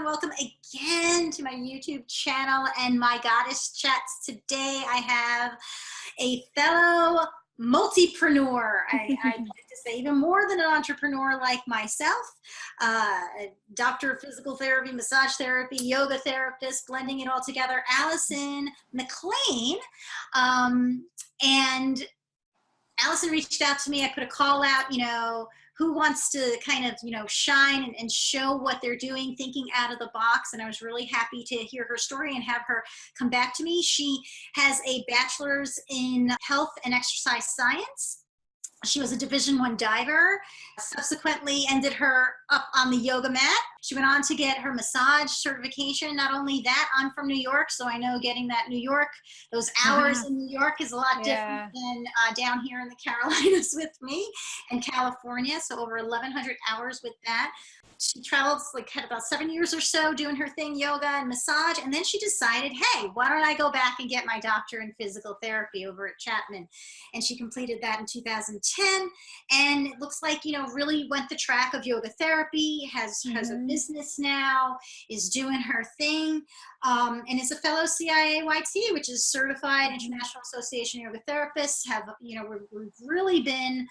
everyone. Welcome again to my YouTube channel and my Goddess Chats. Today I have a fellow multipreneur. I like to say even more than an entrepreneur like myself. A doctor of physical therapy, massage therapy, yoga therapist, blending it all together. Alison McLean. And Allison reached out to me. I put a call out, who wants to kind of, shine and show what they're doing, thinking out of the box. And I was really happy to hear her story and have her come back to me. She has a bachelor's in health and exercise science. She was a Division I diver, subsequently ended her up on the yoga mat. She went on to get her massage certification. Not only that, I'm from New York, so I know getting that New York, those hours in New York is a lot different than down here in the Carolinas with me and California, so over 1,100 hours with that. She traveled, had about 7 years or so doing her thing, yoga and massage, and then she decided, hey, why don't I go back and get my doctorate in physical therapy over at Chapman? And she completed that in 2010, and it looks like, really went the track of yoga therapy, has a business now, is doing her thing, and is a fellow CIAYT, which is Certified International Association of Yoga Therapists. We've really been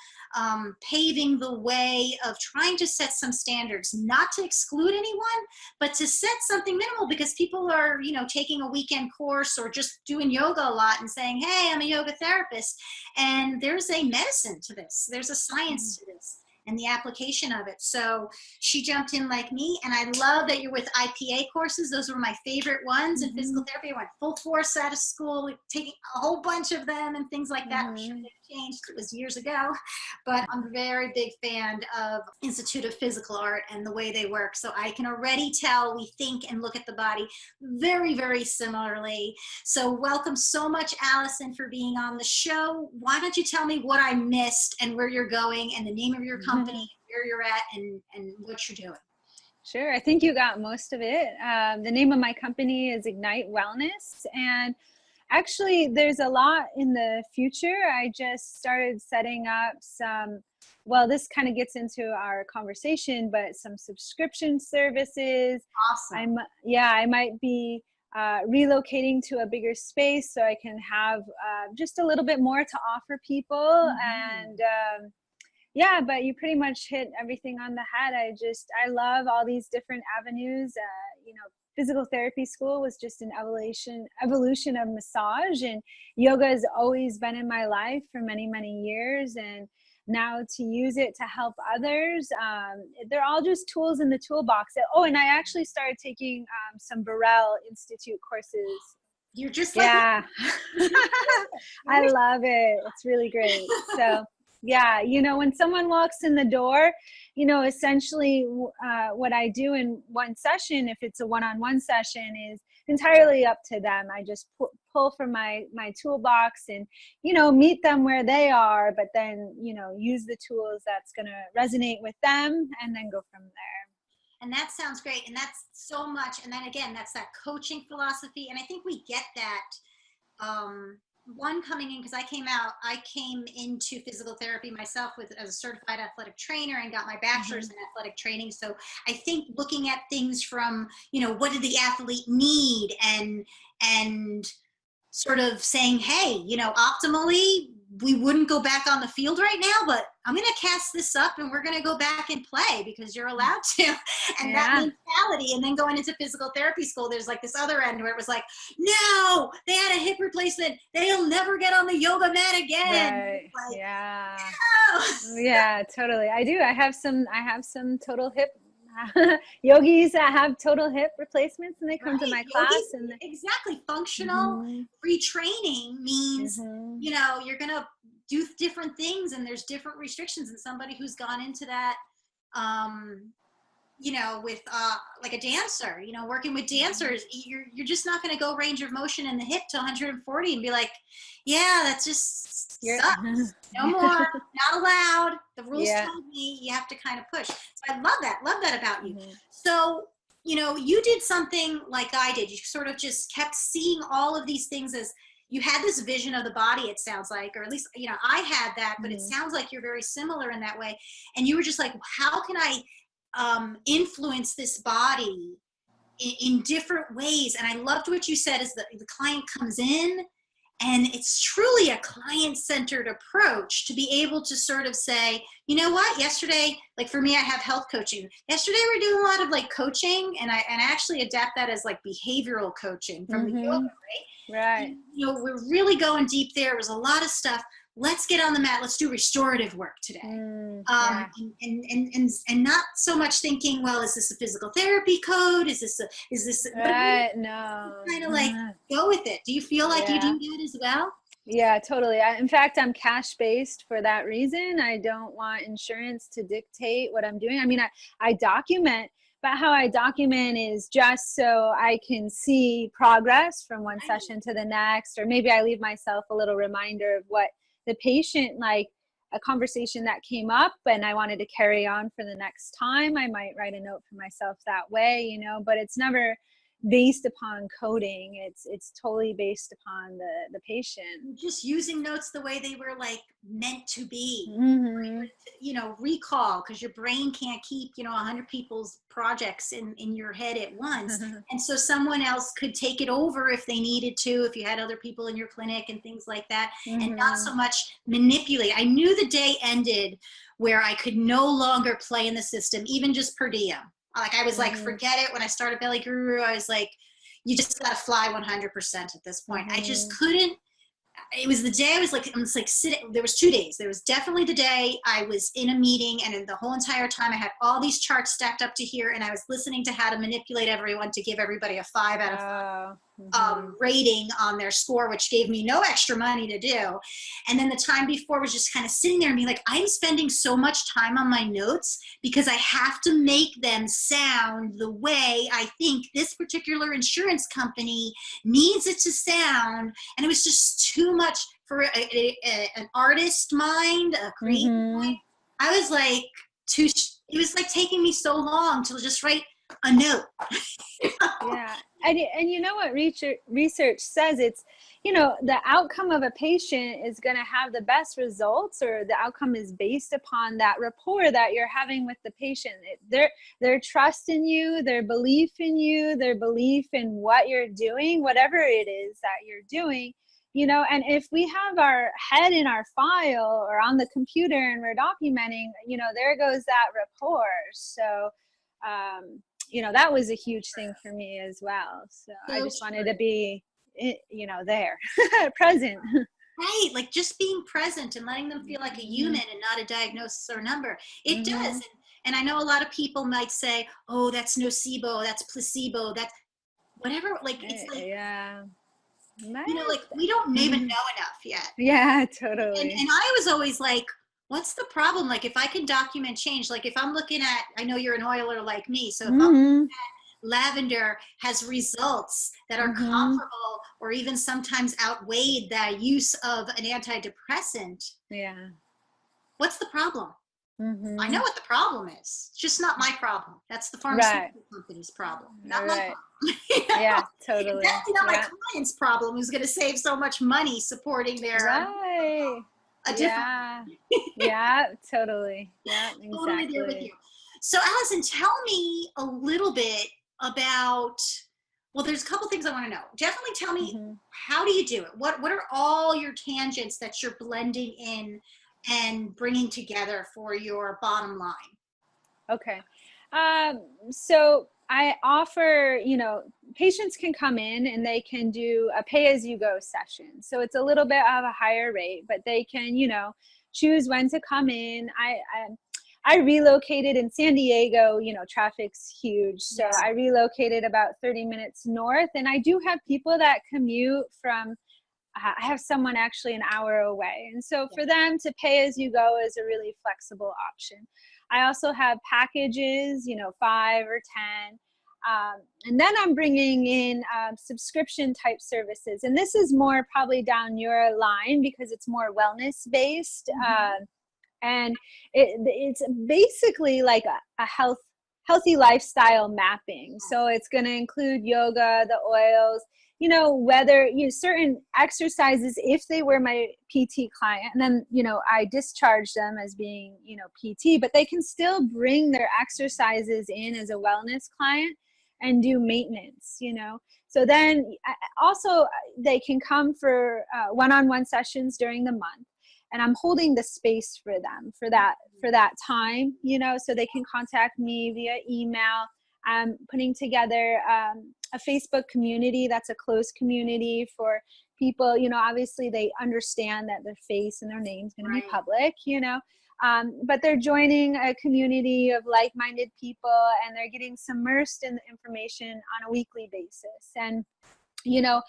paving the way of trying to set some standards, not to exclude anyone, but to set something minimal, because people are, taking a weekend course or just doing yoga a lot and saying, hey, I'm a yoga therapist. And there's a medicine to this. There's a science to this and the application of it. So she jumped in like me, and I love that you're with IPA courses. Those were my favorite ones in physical therapy. I went full force out of school, taking a whole bunch of them and things like that. I'm sure they've changed. It was years ago, but I'm a very big fan of Institute of Physical Art and the way they work. So I can already tell we think and look at the body very, very similarly. So welcome so much, Allison, for being on the show. Why don't you tell me what I missed and where you're going and the name of your company, where you're at, and what you're doing? Sure. I think you got most of it. The name of my company is Ignite Wellness, and actually there's a lot in the future. I just started setting up some, well, this kind of gets into our conversation, but some subscription services. Awesome. I might be relocating to a bigger space so I can have just a little bit more to offer people. And yeah, but you pretty much hit everything on the head. I love all these different avenues. Physical therapy school was just an evolution of massage, and yoga has always been in my life for many, many years. And now to use it to help others, they're all just tools in the toolbox. Oh, and I actually started taking some Burrell Institute courses. You're just like, I love it. It's really great. So yeah, when someone walks in the door, essentially what I do in one session, if it's a one-on-one session, is entirely up to them. I just pull from my toolbox and, meet them where they are, but then, use the tools that's going to resonate with them and then go from there. And that sounds great. And that's so much. And then again, that's that coaching philosophy. And I think we get that, one coming in, because I came into physical therapy myself as a certified athletic trainer and got my bachelor's in athletic training. So I think looking at things from, what did the athlete need, and sort of saying, hey, optimally, we wouldn't go back on the field right now, but I'm going to cast this up and we're going to go back and play because you're allowed to. And that mentality. And then going into physical therapy school, there's like this other end where it was like, no, they had a hip replacement. They'll never get on the yoga mat again. Right. Like, Yeah. no. Yeah, totally. I do. I have some total hip yogis that have total hip replacements, and they come to my class. And exactly. Functional retraining means, you're going to do different things, and there's different restrictions. And somebody who's gone into that, with like a dancer, working with dancers, you're just not going to go range of motion in the hip to 140 and be like, yeah, that's just sucks. No more, not allowed. The rules told me you have to kind of push. So I love that about you. So, you did something like I did. You sort of just kept seeing all of these things as you had this vision of the body, it sounds like, or at least, I had that, but it sounds like you're very similar in that way. And you were just like, how can I influence this body in different ways. And I loved what you said is that the client comes in and it's truly a client-centered approach to be able to sort of say, you know what, yesterday, like for me, I have health coaching. Yesterday, we're doing a lot of like coaching, and I actually adapt that as like behavioral coaching from the yoga, right? Right. And, you know, we're really going deep there. It was a lot of stuff. Let's get on the mat. Let's do restorative work today. Yeah. And not so much thinking, well, is this a physical therapy code? Is this Right. No. kind of like go with it. Do you feel like you do that as well? Yeah, totally. In fact, I'm cash based for that reason. I don't want insurance to dictate what I'm doing. I mean, I document, but how I document is just so I can see progress from one session to the next, or maybe I leave myself a little reminder of what the patient, like a conversation that came up and I wanted to carry on for the next time. I might write a note for myself that way, you know, but it's never based upon coding. It's totally based upon the patient. Just using notes the way they were like meant to be. You know, recall, because your brain can't keep, you know, 100 people's projects in your head at once. And so someone else could take it over if they needed to, if you had other people in your clinic and things like that, and not so much manipulate. I knew the day ended where I could no longer play in the system, even just per diem. Like I was like, forget it. When I started Belly Guru, I was like, you just got to fly 100% at this point. I just couldn't. It was the day I was like sitting, there was 2 days. There was definitely the day I was in a meeting, and in the whole entire time I had all these charts stacked up to here, and I was listening to how to manipulate everyone to give everybody a 5 out of 5 rating on their score, which gave me no extra money to do. And then the time before was just kind of sitting there and being like, I'm spending so much time on my notes because I have to make them sound the way I think this particular insurance company needs it to sound. And it was just too much for an artist mind, a creative mind. I was like, it was like taking me so long to just write a note. Yeah. And you know what research says? It's, you know, the outcome of a patient is going to have the best results, or the outcome is based upon that rapport that you're having with the patient. Their trust in you, their belief in you, their belief in what you're doing, whatever it is that you're doing, you know. And if we have our head in our file or on the computer and we're documenting, you know, there goes that rapport. So, you know, that was a huge thing for me as well. So I just wanted to be, you know, there, present. Right. Like just being present and letting them feel like a human and not a diagnosis or number. It does. And I know a lot of people might say, oh, that's nocebo, that's placebo, that's whatever. Like, it's like, you know, like we don't even know enough yet. Yeah, totally. And I was always like, what's the problem? Like if I can document change, like if I'm looking at, I know you're an oiler like me. So if I'm looking at lavender has results that are comparable or even sometimes outweighed the use of an antidepressant. Yeah. What's the problem? I know what the problem is. It's just not my problem. That's the pharmaceutical company's problem, not my problem. You know? Yeah, totally. That's not my client's problem, who's going to save so much money supporting their a different yeah, totally. Yeah, exactly. Totally there with you. So Allison, tell me a little bit about, well, there's a couple things I want to know. Definitely tell me, how do you do it? What are all your tangents that you're blending in and bringing together for your bottom line? Okay. So I offer, you know, patients can come in and they can do a pay-as-you-go session. So it's a little bit of a higher rate, but they can, you know, choose when to come in. I relocated in San Diego, you know, traffic's huge. So I relocated about 30 minutes north, and I do have people that commute from, I have someone actually an hour away. And so for them to pay as you go is a really flexible option. I also have packages, you know, 5 or 10. And then I'm bringing in subscription type services. And this is more probably down your line because it's more wellness based. And it's basically like a healthy lifestyle mapping. So it's going to include yoga, the oils, you know, whether certain exercises, if they were my PT client, and then, you know, I discharge them as being, you know, PT, but they can still bring their exercises in as a wellness client. and do maintenance, you know. So then also they can come for one-on-one sessions during the month, and I'm holding the space for them for that time, you know, so they can contact me via email. I'm putting together a Facebook community that's a closed community for people, you know, obviously they understand that their face and their name's going to be public, you know, but they're joining a community of like-minded people, and they're getting submersed in the information on a weekly basis. And, you know,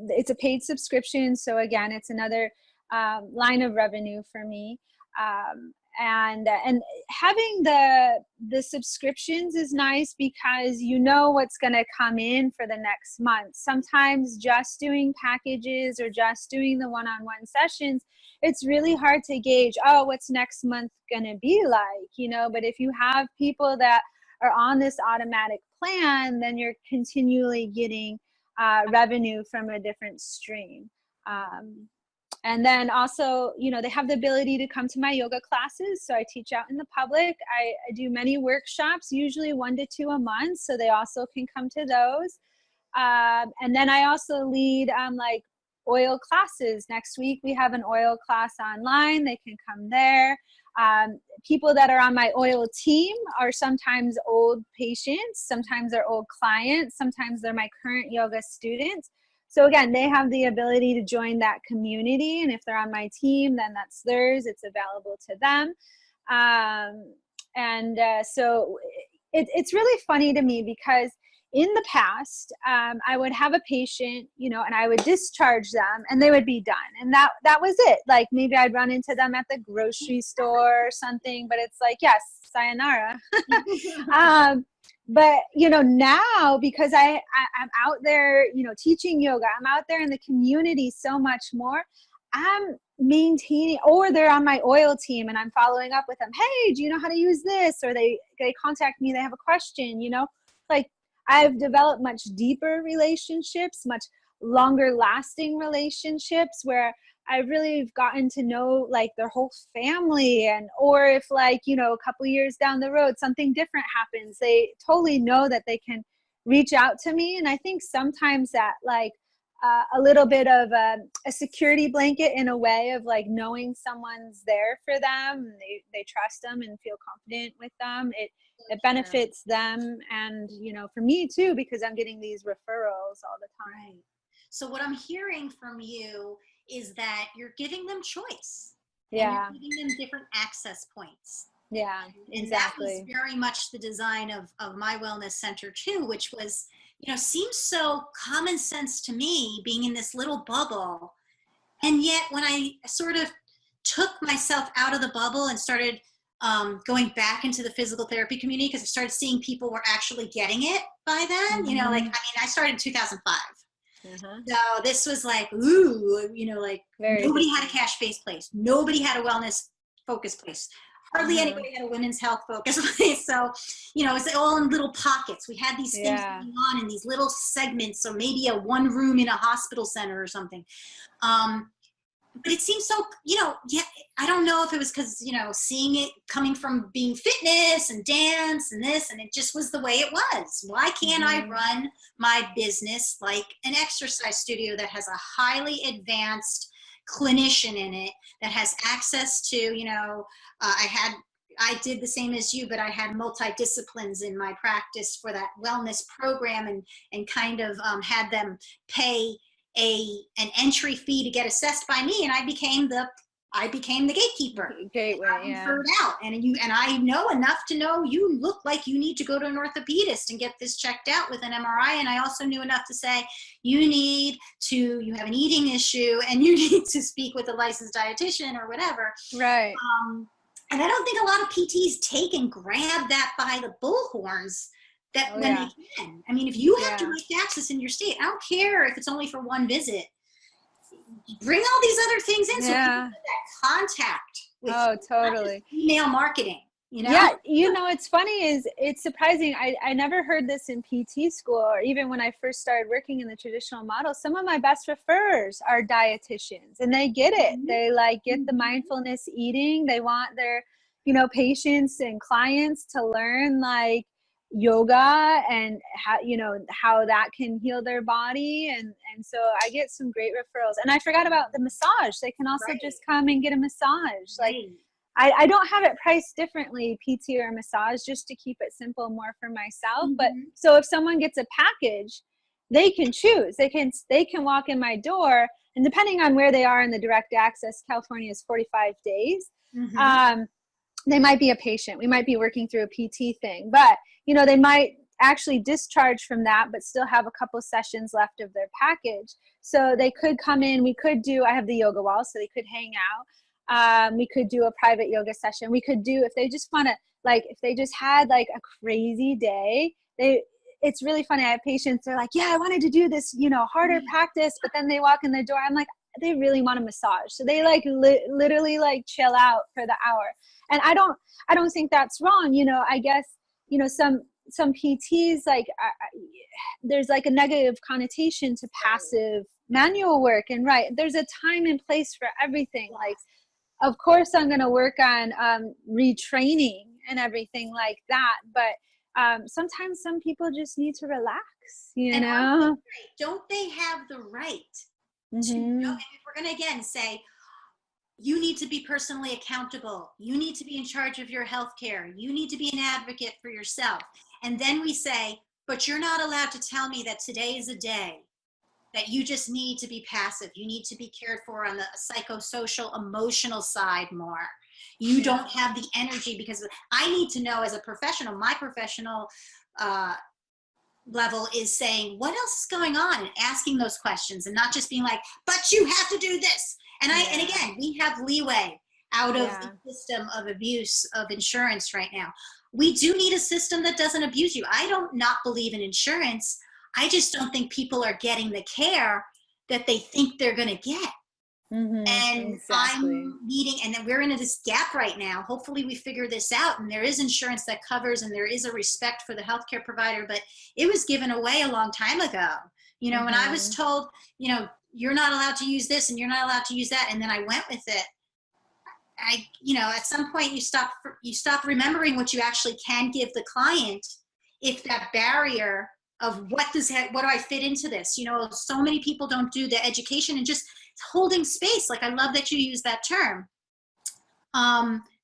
it's a paid subscription. So again, it's another line of revenue for me. And having the subscriptions is nice because you know what's going to come in for the next month. Sometimes just doing packages or just doing the one-on-one sessions, it's really hard to gauge, oh, what's next month going to be like, you know. But if you have people that are on this automatic plan, then you're continually getting revenue from a different stream. And then also, you know, they have the ability to come to my yoga classes. So I teach out in the public. I do many workshops, usually 1 to 2 a month. So they also can come to those. And then I also lead like oil classes. Next week, we have an oil class online. They can come there. People that are on my oil team are sometimes old patients. Sometimes they're old clients. Sometimes they're my current yoga students. So again, they have the ability to join that community, and if they're on my team, then that's theirs. It's available to them. So it's really funny to me because in the past, I would have a patient, you know, and I would discharge them and they would be done. And that was it. Like maybe I'd run into them at the grocery store or something, but it's like, yes, sayonara. But, you know, now because I'm out there, you know, teaching yoga, I'm out there in the community so much more. I'm maintaining, or they're on my oil team and I'm following up with them. Hey, do you know how to use this? Or they contact me, they have a question, you know, like I've developed much deeper relationships, much longer lasting relationships where I've really gotten to know like their whole family. And or if like, you know, a couple years down the road something different happens, they totally know that they can reach out to me. And I think sometimes that like a little bit of a security blanket in a way of like knowing someone's there for them, they trust them and feel confident with them, it benefits them, and you know, for me too, because I'm getting these referrals all the time. Right. So what I'm hearing from you is that you're giving them choice. Yeah. And you're giving them different access points. Yeah, and exactly. that was very much the design of my wellness center too, which was, you know, seems so common sense to me being in this little bubble. And yet when I sort of took myself out of the bubble and started going back into the physical therapy community, because I started seeing people were actually getting it by then, you know, like, I mean, I started in 2005. So this was like, ooh, you know, like nobody had a cash-based place. Nobody had a wellness focus place. Hardly anybody had a women's health focus place. So, you know, it's all in little pockets. We had these things going on in these little segments. So maybe a one room in a hospital center or something. But it seems so, you know, yeah, I don't know if it was because, you know, seeing it coming from being fitness and dance and this, and it just was the way it was. Why can't I run my business like an exercise studio that has a highly advanced clinician in it, that has access to, you know, I did the same as you, but I had multidisciplines in my practice for that wellness program, and kind of had them pay an entry fee to get assessed by me, and I became the gatekeeper. Gateway, referred out, and I know enough to know you look like you need to go to an orthopedist and get this checked out with an MRI, and I also knew enough to say you have an eating issue and you need to speak with a licensed dietitian or whatever. Right. And I don't think a lot of PTs take and grab that by the bullhorns. That when they can. I mean, if you have direct access in your state, I don't care if it's only for one visit. Bring all these other things in so people get that contact with totally. Email marketing, you know? Yeah, you know, it's funny is it's surprising. I never heard this in PT school, or even when I first started working in the traditional model. Some of my best referrers are dietitians, and they get it. They like get the mindfulness eating. They want their, you know, patients and clients to learn like yoga and how, you know, how that can heal their body. And so I get some great referrals. And I forgot about the massage. They can also just come and get a massage. Like I don't have it priced differently, PT or massage, just to keep it simple more for myself. But so if someone gets a package, they can choose. They can walk in my door, and depending on where they are in the direct access, California is 45 days. They might be a patient. We might be working through a PT thing, but you know, they might actually discharge from that, but still have a couple sessions left of their package. So they could come in. We could do, I have the yoga wall, so they could hang out. We could do a private yoga session. We could do, if they just want to, like, if they just had like a crazy day, it's really funny. I have patients, they're like, yeah, I wanted to do this, you know, harder practice, but then they walk in the door. I'm like, they really want a massage. So they like literally like chill out for the hour. And I don't think that's wrong. You know, I guess, you know, some PTs, like there's like a negative connotation to passive manual work. And there's a time and place for everything. Like, of course I'm going to work on retraining and everything like that. But sometimes some people just need to relax, you know? Don't they have the right to know? And if we're going to again say, you need to be personally accountable. You need to be in charge of your healthcare. You need to be an advocate for yourself. And then we say, but you're not allowed to tell me that today is a day that you just need to be passive. You need to be cared for on the psychosocial, emotional side more. You don't have the energy, because I need to know as a professional, my professional level is saying, what else is going on? And asking those questions, and not just being like, but you have to do this. And and again, we have leeway out of the system of abuse of insurance right now. We do need a system that doesn't abuse you. I don't not believe in insurance. I just don't think people are getting the care that they think they're going to get. And I'm needing, and then we're into this gap right now. Hopefully we figure this out, and there is insurance that covers, and there is a respect for the healthcare provider, but it was given away a long time ago. You know, when I was told, you know, you're not allowed to use this and you're not allowed to use that, and then I went with it. You know, at some point you stop remembering what you actually can give the client, if that barrier of what do I fit into this? You know, so many people don't do the education and just holding space. Like, I love that you use that term.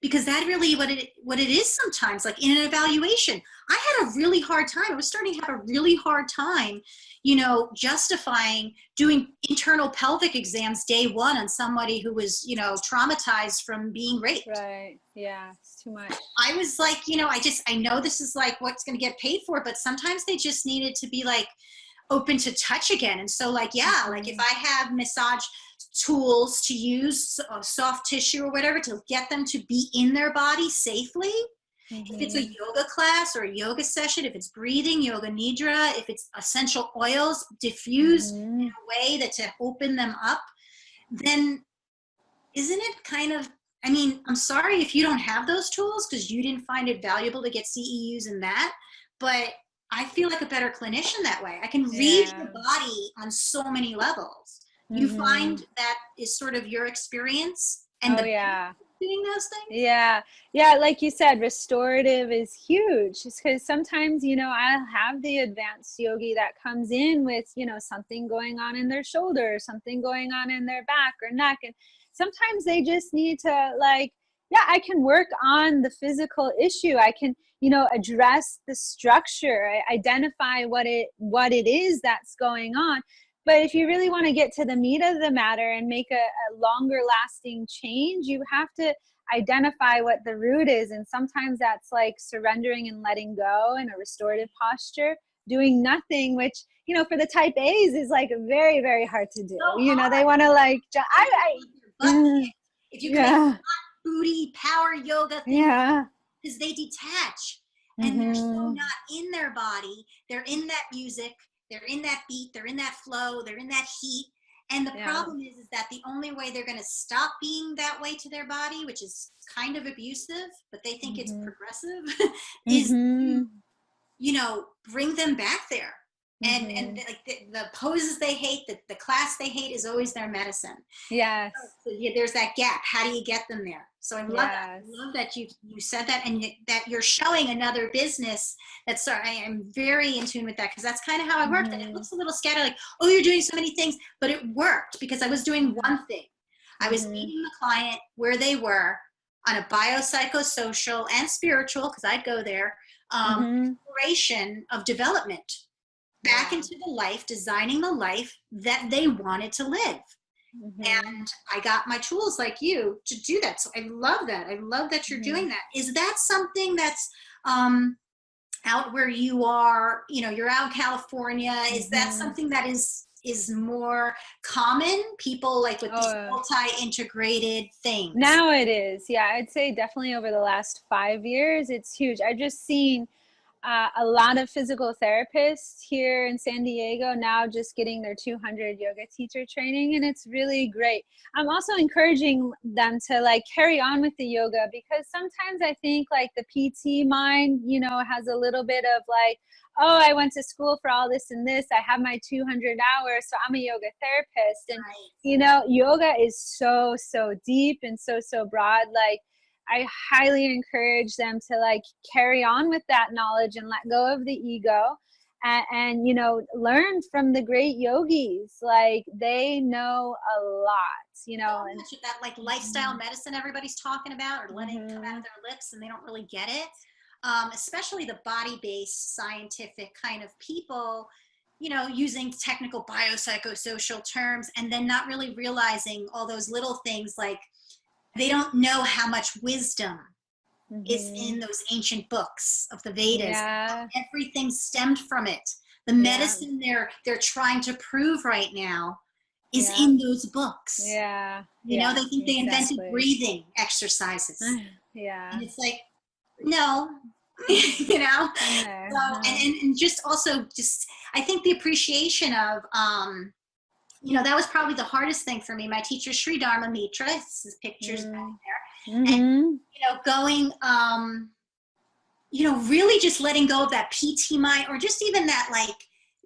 Because that really what it is sometimes, like in an evaluation. I had a really hard time. I was starting to have a really hard time, you know, justifying doing internal pelvic exams day one on somebody who was, you know, traumatized from being raped. Right. Yeah. It's too much. I was like, you know, I know this is like what's going to get paid for, but sometimes they just needed to be like open to touch again. And so like, like if I have massage tools to use, soft tissue or whatever, to get them to be in their body safely. If it's a yoga class or a yoga session, if it's breathing, yoga nidra, if it's essential oils diffused in a way that to open them up, then isn't it kind of, I mean, I'm sorry if you don't have those tools because you didn't find it valuable to get CEUs in that, but I feel like a better clinician that way. I can read your body on so many levels. You find that is sort of your experience and doing those things? Yeah, like you said, restorative is huge, because sometimes, you know, I'll have the advanced yogi that comes in with, you know, something going on in their shoulder, something going on in their back or neck, and sometimes they just need to, like, I can work on the physical issue. I can, you know, address the structure, identify what it is that's going on. But if you really want to get to the meat of the matter and make a longer lasting change, you have to identify what the root is. And sometimes that's like surrendering and letting go in a restorative posture, doing nothing, which, you know, for the type A's is like very, very hard to do. So you know, they want to like, if you can booty power yoga thing, because they detach and they're so not in their body. They're in that music. They're in that beat, they're in that flow, they're in that heat. And the problem is that the only way they're going to stop being that way to their body, which is kind of abusive, but they think it's progressive, is, you know, bring them back there. And like the poses they hate, the class they hate is always their medicine. Yes. So yeah, there's that gap. How do you get them there? So I love that. I Yes. love that you said that, and that you're showing another business. That's, I am very in tune with that, because that's kind of how I worked. And it looks a little scattered, like, oh, you're doing so many things, but it worked because I was doing one thing. I was meeting the client where they were on a biopsychosocial and spiritual, because I'd go there, exploration of development back into the life, designing the life that they wanted to live. And I got my tools like you to do that. So I love that. I love that you're doing that. Is that something that's out where you are, you know, you're out in California. Is that something that is more common? People like with these multi-integrated things. Now it is. Yeah, I'd say definitely over the last 5 years, it's huge. I've just seen a lot of physical therapists here in San Diego now just getting their 200 yoga teacher training, and it's really great. I'm also encouraging them to like carry on with the yoga, because sometimes I think like the PT mind, you know, has a little bit of like, oh, I went to school for all this and this, I have my 200 hours, so I'm a yoga therapist. And you know, yoga is so deep and so broad. Like, I highly encourage them to like carry on with that knowledge and let go of the ego, and you know, learn from the great yogis. Like, they know a lot, you know. And that like lifestyle medicine everybody's talking about, or letting it come out of their lips, and they don't really get it. Especially the body-based scientific kind of people, you know, using technical biopsychosocial terms, and then not really realizing all those little things, like they don't know how much wisdom is in those ancient books of the Vedas. Everything stemmed from it. The medicine they're trying to prove right now is in those books. You know, they think they invented breathing exercises. And it's like, no, you know. So, and just also just, I think the appreciation of, you know, that was probably the hardest thing for me. My teacher, Sri Dharma Mitra, his pictures back there, and you know, going, you know, really just letting go of that PT mind, or just even that like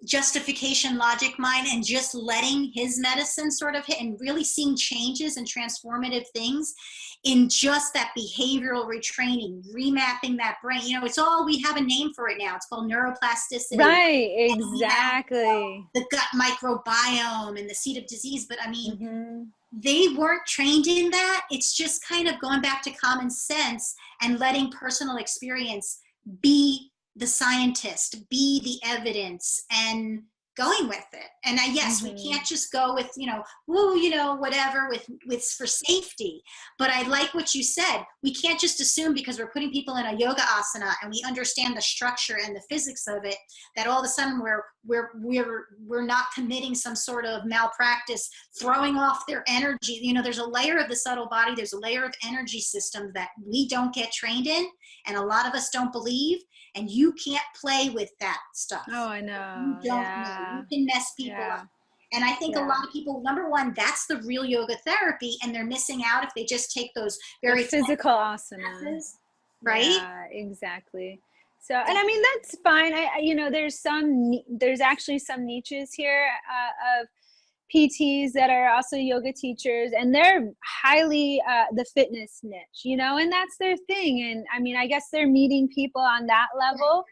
justification logic mind, and just letting his medicine sort of hit, and really seeing changes and transformative things in just that behavioral retraining, remapping that brain. You know, it's all, we have a name for it now. It's called neuroplasticity. Right, exactly. Have, the gut microbiome and the seat of disease. But I mean, they weren't trained in that. It's just kind of going back to common sense and letting personal experience be the scientist, be the evidence, and going with it. And yes, we can't just go with, you know, woo, you know, whatever with for safety. But I like what you said. We can't just assume because we're putting people in a yoga asana and we understand the structure and the physics of it, that all of a sudden we're not committing some sort of malpractice, throwing off their energy. You know, there's a layer of the subtle body, there's a layer of energy systems that we don't get trained in, and a lot of us don't believe. And you can't play with that stuff. Oh, I know. You don't know. You can mess people up. And I think a lot of people, number one, that's the real yoga therapy, and they're missing out if they just take those very physical asanas. Right? Yeah, exactly. So, and I mean, that's fine. You know, there's actually some niches here of PTs that are also yoga teachers, and they're highly the fitness niche, you know, and that's their thing. And I mean, I guess they're meeting people on that level,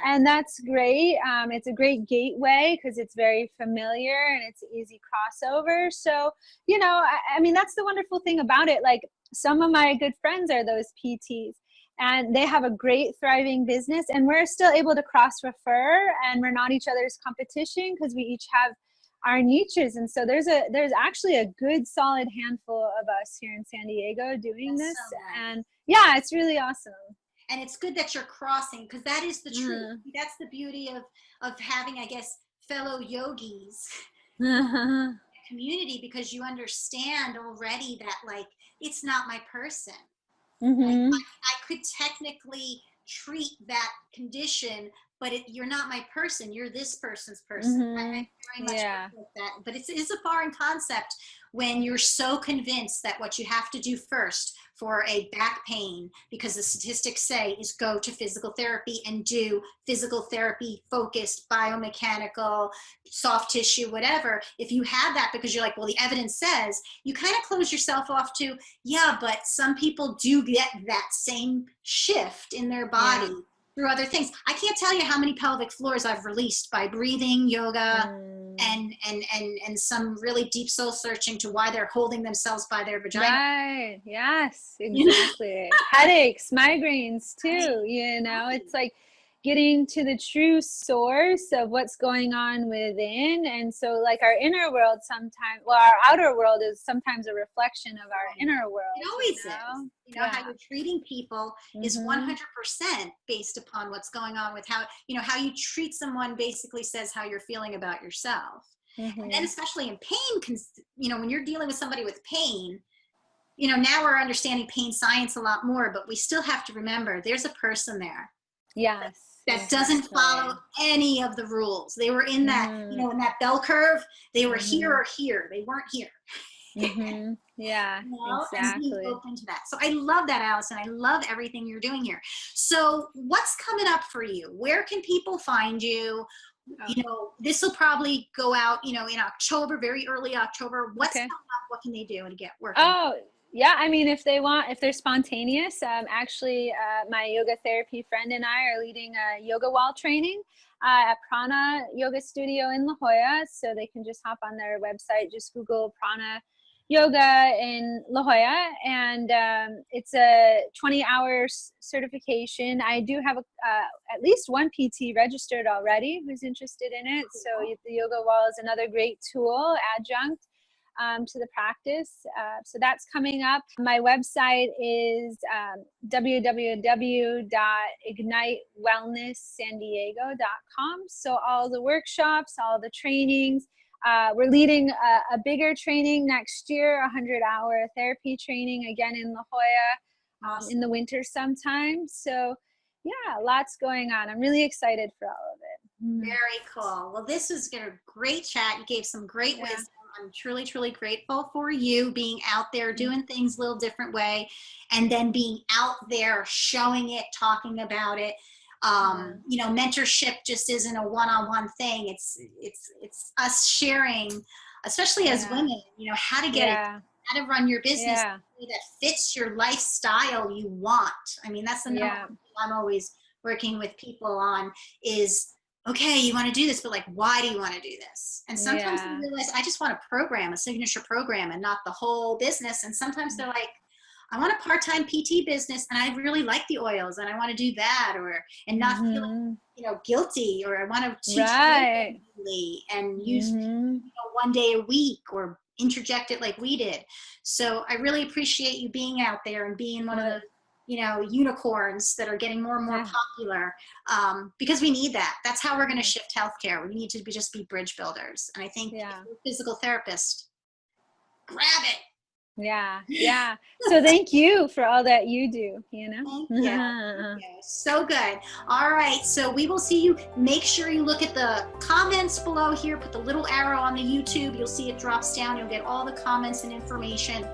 and that's great. It's a great gateway because it's very familiar and it's an easy crossover. So, you know, I mean, that's the wonderful thing about it. Like, some of my good friends are those PTs, and they have a great thriving business, and we're still able to cross refer, and we're not each other's competition because we each have our niches. And so there's actually a good solid handful of us here in San Diego doing this. So and yeah, it's really awesome. And it's good that you're crossing, because that is the truth. That's the beauty of having, I guess, fellow yogis community, because you understand already that, like, it's not my person. Like, I could technically treat that condition, but you're not my person. You're this person's person. I very much Yeah. like that. But it's a foreign concept when you're so convinced that what you have to do first for a back pain, because the statistics say, is go to physical therapy and do physical therapy focused, biomechanical, soft tissue, whatever. If you have that because you're like, well, the evidence says, you kind of close yourself off to, yeah, but some people do get that same shift in their body. Yeah. Through other things. I can't tell you how many pelvic floors I've released by breathing, yoga, and some really deep soul searching to why they're holding themselves by their vagina. Right. Yes, exactly. Headaches, migraines too, you know, it's like getting to the true source of what's going on within. And so like our inner world sometimes, well, our outer world is sometimes a reflection of our inner world. It always is. You know, how you're treating people is 100% based upon what's going on with how, you know, how you treat someone basically says how you're feeling about yourself. And then especially in pain, you know, when you're dealing with somebody with pain, you know, now we're understanding pain science a lot more, but we still have to remember there's a person there. Yes. That doesn't follow any of the rules. They were in that, you know, in that bell curve, they were here or here. They weren't here. Yeah, You know, exactly. And being open to that. So I love that, Allison. I love everything you're doing here. So what's coming up for you? Where can people find you? You know, this will probably go out, you know, in October, very early October. What's coming up? What can they do to get working? Oh, yeah. I mean, if they're spontaneous, actually, my yoga therapy friend and I are leading a yoga wall training at Prana Yoga Studio in La Jolla. So they can just hop on their website, just Google Prana Yoga in La Jolla, and it's a 20-hour certification. I do have at least one PT registered already who's interested in it. So the yoga wall is another great tool, adjunct to the practice. So that's coming up. My website is www.ignitewellnesssandiego.com. So all the workshops, all the trainings. We're leading a bigger training next year, a 100-hour therapy training again in La Jolla in the winter sometime. So yeah, lots going on. I'm really excited for all of it. Very cool. Well, this was a great chat. You gave some great wisdom. I'm truly, truly grateful for you being out there doing things a little different way, and then being out there showing it, talking about it. You know, mentorship just isn't a one-on-one thing. It's us sharing, especially as women, you know, how to get it, how to run your business in a way that fits your lifestyle you want. I mean, that's the number one thing I'm always working with people on is, okay, you want to do this, but like, why do you want to do this? And sometimes they realize, I just want a program, a signature program, and not the whole business. And sometimes they're like, I want a part-time PT business, and I really like the oils, and I want to do that, and not feel, you know, guilty, or I want to teach regularly and use you know, one day a week, or interject it like we did. So I really appreciate you being out there and being one of the, you know, unicorns that are getting more and more popular, because we need that. That's how we're going to shift healthcare. We need to just be bridge builders. And I think if you're a physical therapist, grab it. Yeah. So thank you for all that you do, you know. Thank you. Thank you. So good. All right, so we will see you. Make sure you look at the comments below here. Put the little arrow on the YouTube. You'll see it drops down. You'll get all the comments and information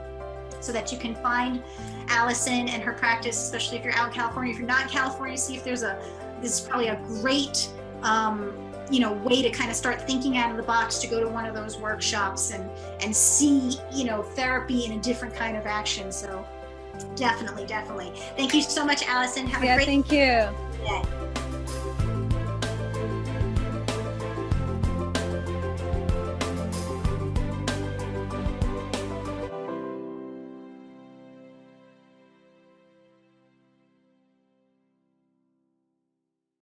so that you can find Allison and her practice, especially if you're out in California. If you're not in California, see if this is probably a great you know, way to kind of start thinking out of the box, to go to one of those workshops and see, you know, therapy in a different kind of action. So definitely. Thank you so much, Allison. Have a great day. Thank you. Day.